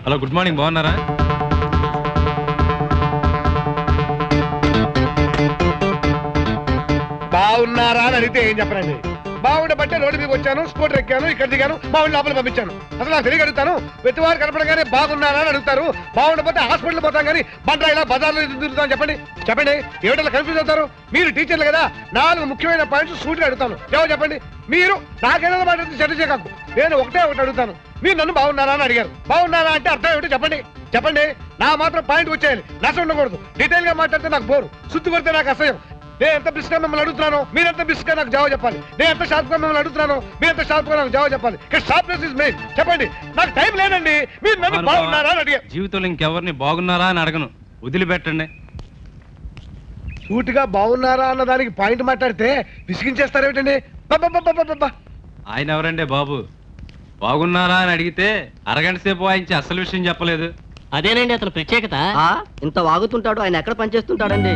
Hello, good morning. బాగున్నారా? బాగున్నారా అని అడిగితే ఏం చెప్పనండి. బాగుండబట్టే రోడ్డు మీకు వచ్చాను, స్కూటర్ ఎక్కాను, ఇక్కడ దిగాను, బాగుండి లోపల పంపించాను. అసలు నాకు తెలియక అడుగుతాను. ప్రతివారు కనపడగానే బాగున్నారా అని అడుగుతారు. బాగుండకపోతే హాస్పిటల్ పోతాం కానీ బండ్రా ఇలా బజార్లో తిరుగుతాం. చెప్పండి చెప్పండి, ఏమిటలా కన్ఫ్యూజ్ అవుతారు? మీరు టీచర్లు కదా, 4 ముఖ్యమైన పాయింట్స్ సూటిగా అడుగుతాను. ఏమో చెప్పండి. మీరు నాకేదో మాట్లాడితే చెడ్డ చేయకు. నేను ఒకటే అడుగుతాను. మీరు నన్ను బాగున్నారా అని అడిగారు. బాగున్నారా అంటే అర్థం ఏమిటో చెప్పండి చెప్పండి. నా మాత్రం పాయింట్ వచ్చేయాలి, నష్టం ఉండకూడదు. డీటెయిల్ గా మాట్లాడితే నాకు బోరు, సుత్తి కొడితే నాకు అసహ్యం. నేను ఎంత బిస్గా మిమ్మల్ని అడుగుతున్నాను, మీరు ఎంత బిస్గా నాకు జవాబు చెప్పాలి. నేను ఎంత షార్ప్ గా మిమ్మల్ని అడుగుతున్నాను, మీరు ఎంత షార్ప్ గా నాకు జవాబు చెప్పాలి. Sharpness is main. చెప్పండి, నాకు టైం లేదండి. మీరు నన్ను బాగున్నారా అని అడిగారు. జీవితంలో ఇంకెవరిని బాగున్నారా అని అడగను, వదిలిపెట్టండి. సూటిగా బాగున్నారా అన్న దానికి పాయింట్ మాట్లాడితే విసిగించేస్తారేమిటండి? ఆయన ఎవరండి బాబు? బాగున్నారా అని అడిగితే అరగంట సేపు వాయించి అసలు విషయం చెప్పలేదు. అదేనండి అతను ప్రత్యేకత. ఇంత వాగుతుంటాడు, ఆయన ఎక్కడ పనిచేస్తుంటాడండి?